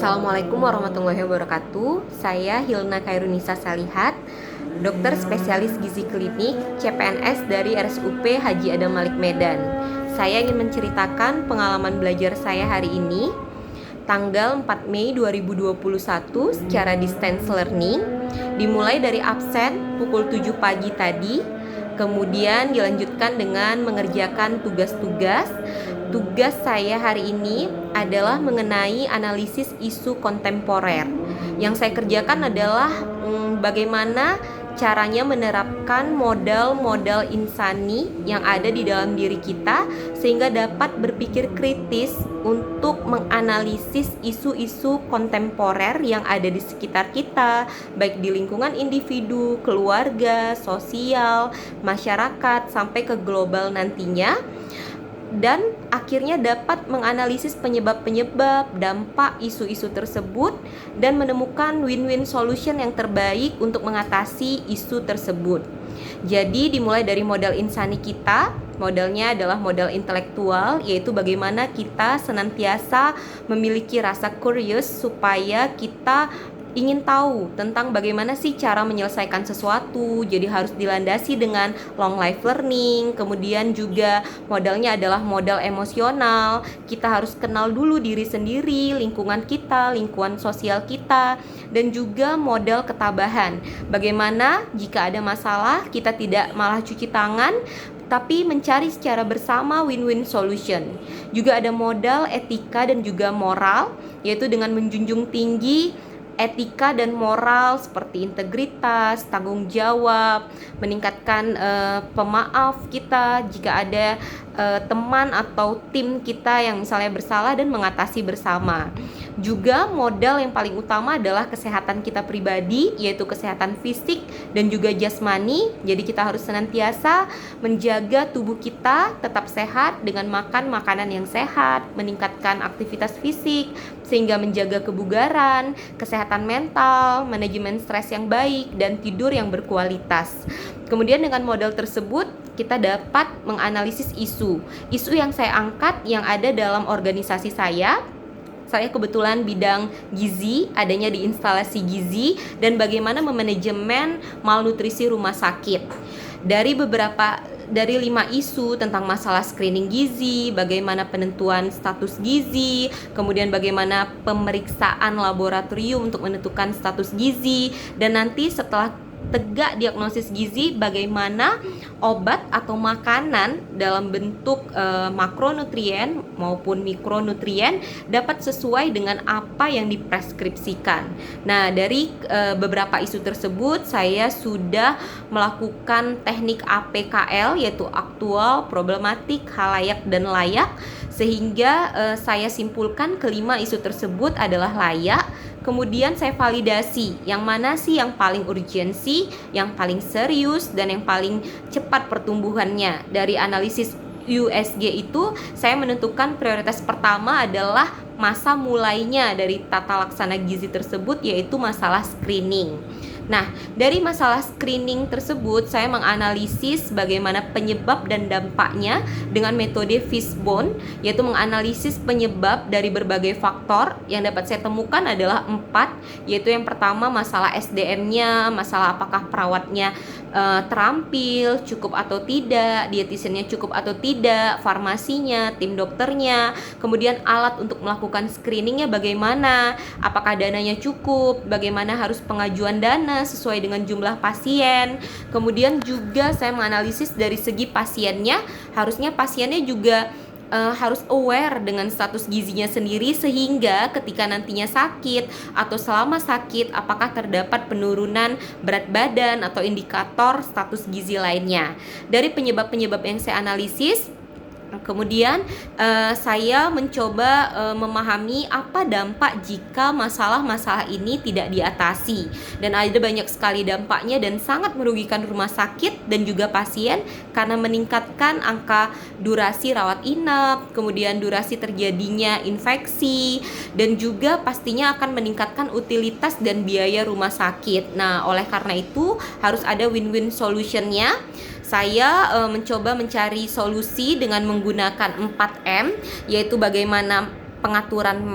Assalamualaikum warahmatullahi wabarakatuh. Saya Hilna Khairunisa Salihat, dokter spesialis gizi klinik CPNS dari RSUP Haji Adam Malik Medan. Saya ingin menceritakan pengalaman belajar saya hari ini, tanggal 4 Mei 2021 secara distance learning, dimulai dari absen pukul 7 pagi tadi, kemudian dilanjutkan dengan mengerjakan tugas-tugas. Tugas saya hari ini adalah mengenai analisis isu kontemporer. Yang saya kerjakan adalah bagaimana caranya menerapkan modal-modal insani yang ada di dalam diri kita sehingga dapat berpikir kritis untuk menganalisis isu-isu kontemporer yang ada di sekitar kita, baik di lingkungan individu, keluarga, sosial, masyarakat, sampai ke global nantinya. Dan akhirnya dapat menganalisis penyebab-penyebab, dampak isu-isu tersebut dan menemukan win-win solution yang terbaik untuk mengatasi isu tersebut. Jadi dimulai dari modal insani kita. Modalnya adalah modal intelektual, yaitu bagaimana kita senantiasa memiliki rasa curious supaya kita ingin tahu tentang bagaimana sih cara menyelesaikan sesuatu. Jadi harus dilandasi dengan long life learning. Kemudian juga modalnya adalah modal emosional. Kita harus kenal dulu diri sendiri, lingkungan kita, lingkungan sosial kita, dan juga modal ketabahan. Bagaimana jika ada masalah kita tidak malah cuci tangan, tapi mencari secara bersama win-win solution. Juga ada modal etika dan juga moral, yaitu dengan menjunjung tinggi etika dan moral seperti integritas, tanggung jawab, meningkatkan pemaaf kita jika ada teman atau tim kita yang misalnya bersalah dan mengatasi bersama. Juga modal yang paling utama adalah kesehatan kita pribadi, yaitu kesehatan fisik dan juga jasmani. Jadi kita harus senantiasa menjaga tubuh kita tetap sehat dengan makan makanan yang sehat, meningkatkan aktivitas fisik sehingga menjaga kebugaran, kesehatan mental, manajemen stres yang baik, dan tidur yang berkualitas. Kemudian dengan modal tersebut kita dapat menganalisis isu yang saya angkat yang ada dalam organisasi saya. Saya kebetulan bidang gizi, adanya di instalasi gizi, dan bagaimana memanajemen malnutrisi rumah sakit. Dari 5 isu tentang masalah screening gizi, bagaimana penentuan status gizi, kemudian bagaimana pemeriksaan laboratorium untuk menentukan status gizi, dan nanti setelah tegak diagnosis gizi, bagaimana obat atau makanan dalam bentuk makronutrien maupun mikronutrien dapat sesuai dengan apa yang dipreskripsikan. Nah, dari beberapa isu tersebut saya sudah melakukan teknik APKL, yaitu aktual, problematik, halayak, dan layak, sehingga saya simpulkan kelima isu tersebut adalah layak. Kemudian saya validasi yang mana sih yang paling urgensi, yang paling serius, dan yang paling cepat pertumbuhannya. Dari analisis USG itu saya menentukan prioritas pertama adalah masa mulainya dari tata laksana gizi tersebut, yaitu masalah screening. Nah, dari masalah screening tersebut saya menganalisis bagaimana penyebab dan dampaknya dengan metode Fishbone, yaitu menganalisis penyebab dari berbagai faktor. Yang dapat saya temukan adalah 4, yaitu yang pertama masalah SDM-nya, masalah apakah perawatnya terampil, cukup atau tidak, dietisiannya cukup atau tidak, farmasinya, tim dokternya, kemudian alat untuk melakukan screeningnya bagaimana, apakah dananya cukup, bagaimana harus pengajuan dana sesuai dengan jumlah pasien. Kemudian juga saya menganalisis dari segi pasiennya, harusnya pasiennya juga harus aware dengan status gizinya sendiri, sehingga ketika nantinya sakit atau selama sakit apakah terdapat penurunan berat badan atau indikator status gizi lainnya. Dari penyebab-penyebab yang saya analisis, kemudian saya mencoba memahami apa dampak jika masalah-masalah ini tidak diatasi. Dan ada banyak sekali dampaknya dan sangat merugikan rumah sakit dan juga pasien karena meningkatkan angka durasi rawat inap, kemudian durasi terjadinya infeksi, dan juga pastinya akan meningkatkan utilitas dan biaya rumah sakit. Nah, oleh karena itu harus ada win-win solutionnya. Saya mencoba mencari solusi dengan menggunakan 4M, yaitu bagaimana pengaturan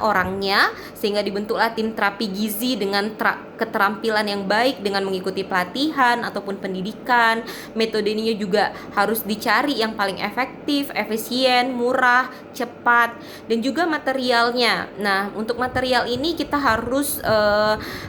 orangnya, sehingga dibentuklah tim terapi gizi dengan keterampilan yang baik dengan mengikuti pelatihan ataupun pendidikan. Metodenya juga harus dicari yang paling efektif, efisien, murah, cepat, dan juga materialnya. Nah, untuk material ini kita harus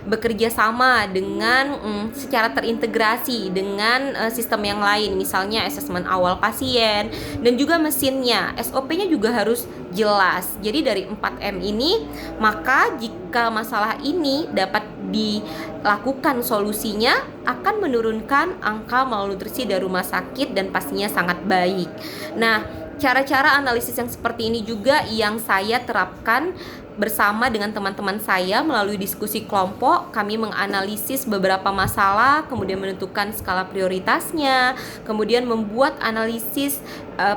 bekerja sama dengan secara terintegrasi dengan sistem yang lain, misalnya asesmen awal pasien dan juga mesinnya. SOP-nya juga harus jelas. Jadi dari 4M ini, maka jika masalah ini dapat dilakukan solusinya, akan menurunkan angka malnutrisi dari rumah sakit dan pastinya sangat baik. Nah, cara-cara analisis yang seperti ini juga yang saya terapkan bersama dengan teman-teman saya melalui diskusi kelompok. Kami menganalisis beberapa masalah, kemudian menentukan skala prioritasnya, kemudian membuat analisis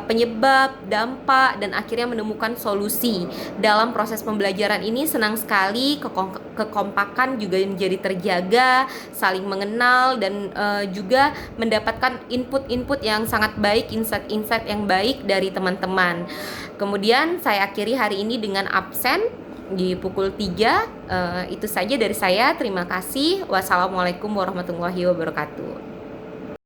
penyebab, dampak, dan akhirnya menemukan solusi. Dalam proses pembelajaran ini senang sekali kekompakan juga menjadi terjaga, saling mengenal, dan juga mendapatkan input-input yang sangat baik, insight-insight yang baik dari teman-teman. Kemudian saya akhiri hari ini dengan absen di pukul 3. Itu saja dari saya. Terima kasih. Wassalamualaikum warahmatullahi wabarakatuh.